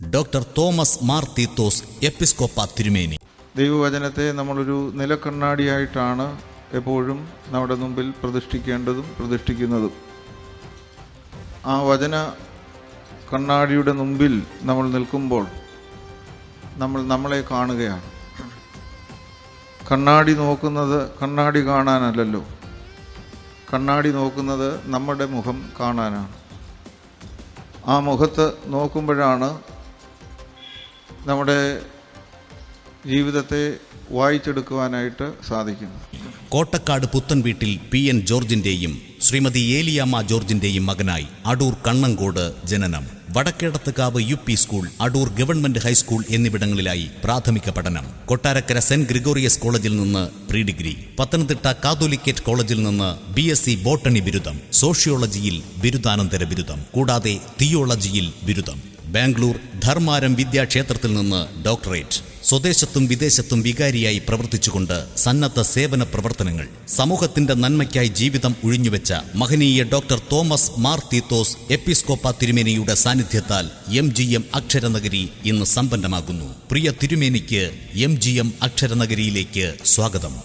Doctor Thomas Mar Titus എപ്പിസ്കോപ്പ തിരുമേനി. ദൈവവചനത്തെ നമ്മളൊരു നിലക്കണ്ണാടിയായിട്ടാണ് എപ്പോഴും നമ്മുടെ മുമ്പിൽ പ്രതിഷ്ഠിക്കുന്നതും. ആ വചന കണ്ണാടിയുടെ മുമ്പിൽ നമ്മൾ നിൽക്കുമ്പോൾ നമ്മളെ കാണുകയാണ്. കണ്ണാടി നോക്കുന്നത് കണ്ണാടി കാണാനല്ലല്ലോ, കണ്ണാടി നോക്കുന്നത് നമ്മുടെ മുഖം കാണാനാണ്. ആ മുഖത്ത് നോക്കുമ്പോഴാണ് നമ്മുടെ ജീവിതത്തെ വായിച്ചെടുക്കുവാനായിട്ട് സാധിക്കുന്നു. കോട്ടക്കാട് പുത്തൻ വീട്ടിൽ PN ജോർജിന്റെയും ശ്രീമതി ഏലിയാമ്മ ജോർജിന്റെയും മകനായി അടൂർ കണ്ണങ്കോട് ജനനം. Vadakkedathukavu UP school, Adoor government high school എന്നിവിടങ്ങളിലായി പ്രാഥമിക പഠനം. കൊട്ടാരക്കര സെന്റ് ഗ്രിഗോറിയസ് കോളേജിൽ നിന്ന് പ്രീ ഡിഗ്രി. പത്തനംതിട്ട കാതോലിക്കേറ്റ് കോളേജിൽ നിന്ന് BSc ബോട്ടണി ബിരുദം. സോഷ്യോളജിയിൽ ബിരുദാനന്തര ബിരുദം. കൂടാതെ തിയോളജിയിൽ ബിരുദം. ബാംഗ്ലൂർ ധർമാരം വിദ്യാക്ഷേത്രത്തിൽ നിന്ന് ഡോക്ടറേറ്റ്. സ്വദേശത്തും വിദേശത്തും വികാരിയായി പ്രവർത്തിച്ചുകൊണ്ട് സന്നദ്ധ സേവന പ്രവർത്തനങ്ങൾ. സമൂഹത്തിന്റെ നന്മയ്ക്കായി ജീവിതം ഉഴിഞ്ഞുവെച്ച മഹനീയ ഡോക്ടർ തോമസ് മാർ തീത്തോസ് എപ്പിസ്കോപ്പ തിരുമേനിയുടെ സാന്നിധ്യത്താൽ MGM അക്ഷരനഗരി ഇന്ന് സമ്പന്നമാകുന്നു. പ്രിയ തിരുമേനിക്ക് MGM അക്ഷരനഗരിയിലേക്ക് സ്വാഗതം.